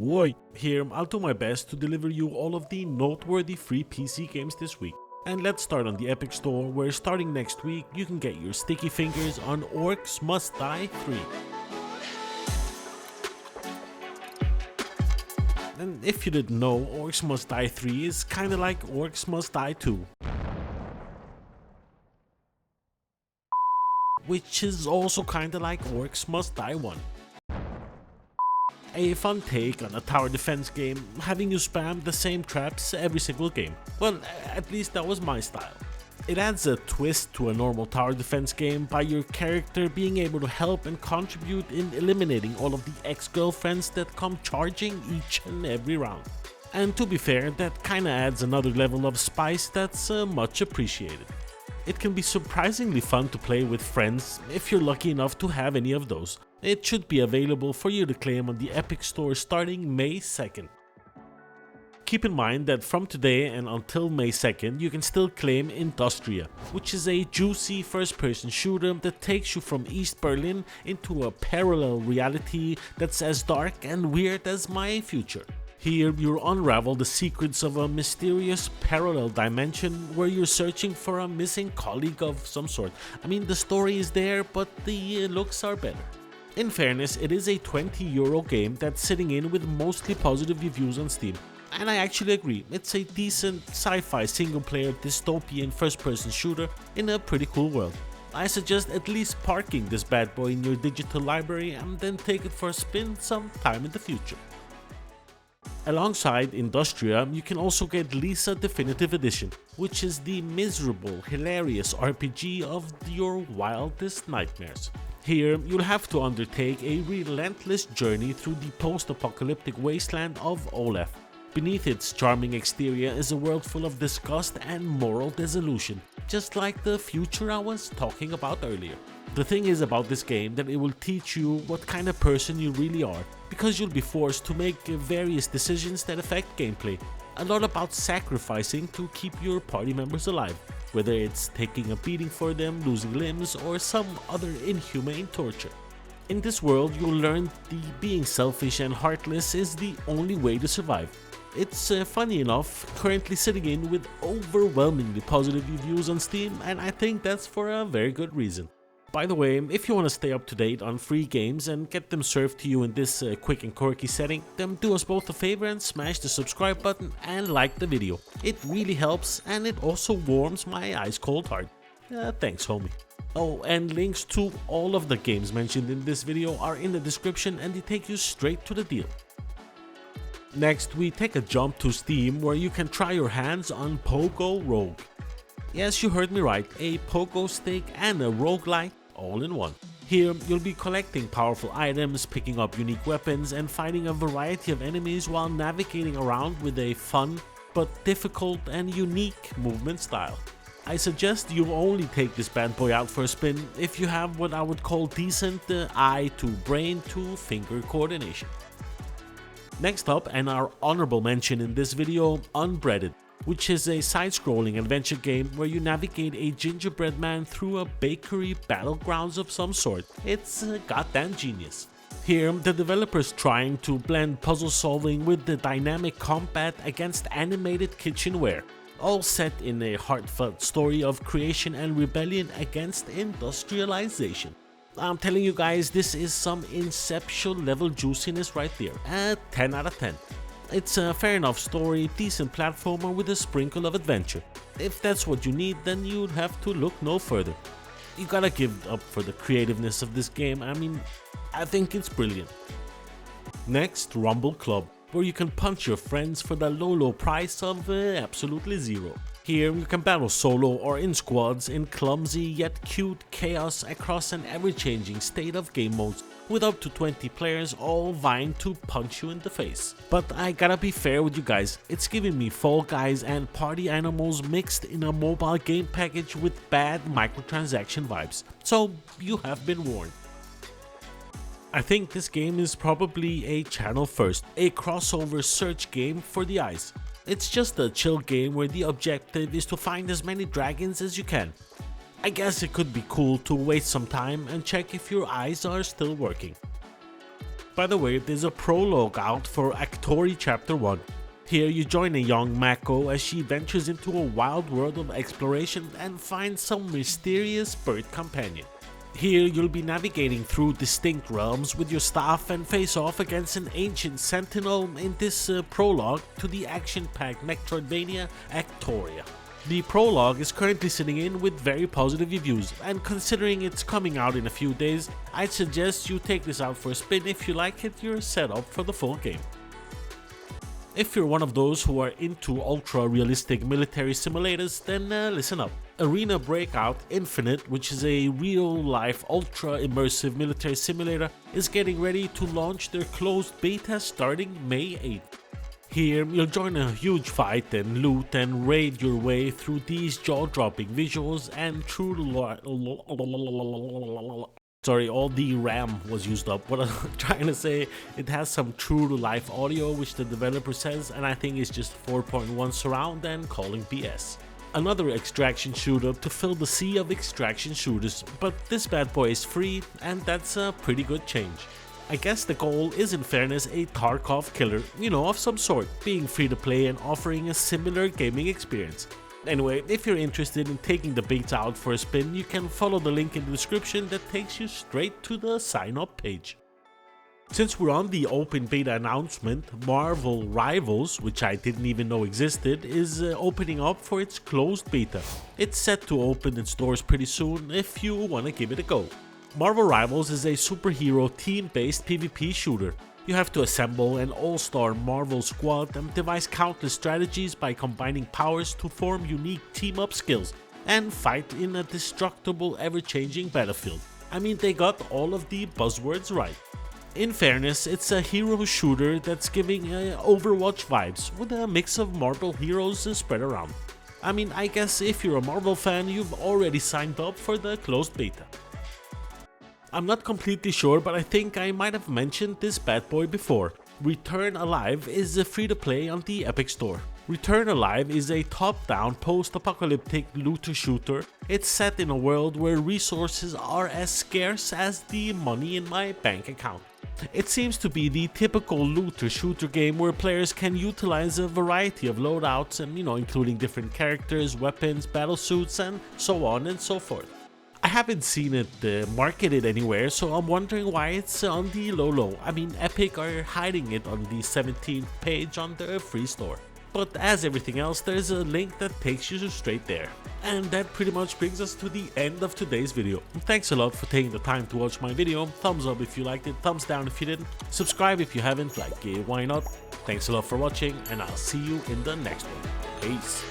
boy! Here, I'll do my best to deliver you all of the noteworthy free PC games this week. And let's start on the Epic Store, where starting next week you can get your sticky fingers on Orcs Must Die 3. And if you didn't know, Orcs Must Die 3 is kinda like Orcs Must Die 2. Which is also kinda like Orcs Must Die 1. A fun take on a tower defense game, having you spam the same traps every single game. Well, at least that was my style. It adds a twist to a normal tower defense game by your character being able to help and contribute in eliminating all of the ex-girlfriends that come charging each and every round. And to be fair, that kinda adds another level of spice that's much appreciated. It can be surprisingly fun to play with friends if you're lucky enough to have any of those. It should be available for you to claim on the Epic Store starting May 2nd. Keep in mind that from today and until May 2nd you can still claim Industria, which is a juicy first-person shooter that takes you from East Berlin into a parallel reality that's as dark and weird as my future. Here you'll unravel the secrets of a mysterious parallel dimension where you're searching for a missing colleague of some sort. I mean, the story is there, but the looks are better. In fairness, it is a €20 game that's sitting in with mostly positive reviews on Steam. And I actually agree, it's a decent sci-fi single-player dystopian first-person shooter in a pretty cool world. I suggest at least parking this bad boy in your digital library and then take it for a spin sometime in the future. Alongside Industria, you can also get Lisa Definitive Edition, which is the miserable, hilarious RPG of your wildest nightmares. Here, you'll have to undertake a relentless journey through the post-apocalyptic wasteland of Olaf. Beneath its charming exterior is a world full of disgust and moral dissolution, just like the future I was talking about earlier. The thing is about this game that it will teach you what kind of person you really are, because you'll be forced to make various decisions that affect gameplay. A lot about sacrificing to keep your party members alive, whether it's taking a beating for them, losing limbs, or some other inhumane torture. In this world, you'll learn that being selfish and heartless is the only way to survive. It's funny enough, currently sitting in with overwhelmingly positive reviews on Steam, and I think that's for a very good reason. By the way, if you want to stay up to date on free games and get them served to you in this quick and quirky setting, then do us both a favor and smash the subscribe button and like the video. It really helps, and it also warms my ice cold heart. Thanks, homie. Oh, and links to all of the games mentioned in this video are in the description and they take you straight to the deal. Next, we take a jump to Steam where you can try your hands on Pogo Rogue. Yes, you heard me right, a pogo stick and a roguelike all in one. Here, you'll be collecting powerful items, picking up unique weapons, and fighting a variety of enemies while navigating around with a fun but difficult and unique movement style. I suggest you only take this bad boy out for a spin if you have what I would call decent eye to brain to finger coordination. Next up, and our honorable mention in this video, Unbreaded, which is a side-scrolling adventure game where you navigate a gingerbread man through a bakery battlegrounds of some sort. It's goddamn genius. Here, the developers trying to blend puzzle solving with the dynamic combat against animated kitchenware, all set in a heartfelt story of creation and rebellion against industrialization. I'm telling you guys, this is some Inception level juiciness right there. 10 out of 10. It's a fair enough story, decent platformer with a sprinkle of adventure. If that's what you need, then you'd have to look no further. You gotta give up for the creativeness of this game. I mean, I think it's brilliant. Next, Rumble Club, where you can punch your friends for the low price of absolutely zero. Here you can battle solo or in squads in clumsy yet cute chaos across an ever-changing state of game modes, with up to 20 players all vying to punch you in the face. But I gotta be fair with you guys, it's giving me Fall Guys and Party Animals mixed in a mobile game package with bad microtransaction vibes, so you have been warned. I think this game is probably a channel first, a crossover search game for the eyes. It's just a chill game where the objective is to find as many dragons as you can. I guess it could be cool to waste some time and check if your eyes are still working. By the way, there's a prologue out for Akatori Chapter 1. Here you join a young Mako as she ventures into a wild world of exploration and finds some mysterious bird companion. Here you'll be navigating through distinct realms with your staff and face off against an ancient sentinel in this prologue to the action-packed Metroidvania Akatoria. The prologue is currently sitting in with very positive reviews, and considering it's coming out in a few days, I'd suggest you take this out for a spin. If you like it, you're set up for the full game. If you're one of those who are into ultra-realistic military simulators, then listen up. Arena Breakout Infinite, which is a real-life ultra-immersive military simulator, is getting ready to launch their closed beta starting May 8th. Here, you'll join a huge fight and loot and raid your way through these jaw-dropping visuals and true Sorry, all the RAM was used up. What I'm trying to say, it has some true-to-life audio, which the developer says, and I think it's just 4.1 surround and calling BS. Another extraction shooter to fill the sea of extraction shooters, but this bad boy is free, and that's a pretty good change. I guess the goal is, in fairness, a Tarkov killer, of some sort, being free to play and offering a similar gaming experience. Anyway, if you're interested in taking the beta out for a spin, you can follow the link in the description that takes you straight to the sign up page. Since we're on the open beta announcement, Marvel Rivals, which I didn't even know existed, is opening up for its closed beta. It's set to open in stores pretty soon if you want to give it a go. Marvel Rivals is a superhero team-based PvP shooter. You have to assemble an all-star Marvel squad and devise countless strategies by combining powers to form unique team-up skills and fight in a destructible, ever-changing battlefield. I mean, they got all of the buzzwords right. In fairness, it's a hero shooter that's giving Overwatch vibes with a mix of Marvel heroes spread around. I mean, I guess if you're a Marvel fan, you've already signed up for the closed beta. I'm not completely sure, but I think I might have mentioned this bad boy before. Return Alive is free to play on the Epic Store. Return Alive is a top-down post-apocalyptic looter shooter. It's set in a world where resources are as scarce as the money in my bank account. It seems to be the typical looter shooter game where players can utilize a variety of loadouts and including different characters, weapons, battle suits, and so on and so forth. I haven't seen it marketed anywhere, so I'm wondering why it's on the low. I mean, Epic are hiding it on the 17th page on their free store. But as everything else, there's a link that takes you straight there. And that pretty much brings us to the end of today's video. Thanks a lot for taking the time to watch my video. Thumbs up if you liked it, thumbs down if you didn't. Subscribe if you haven't, why not? Thanks a lot for watching, and I'll see you in the next one. Peace.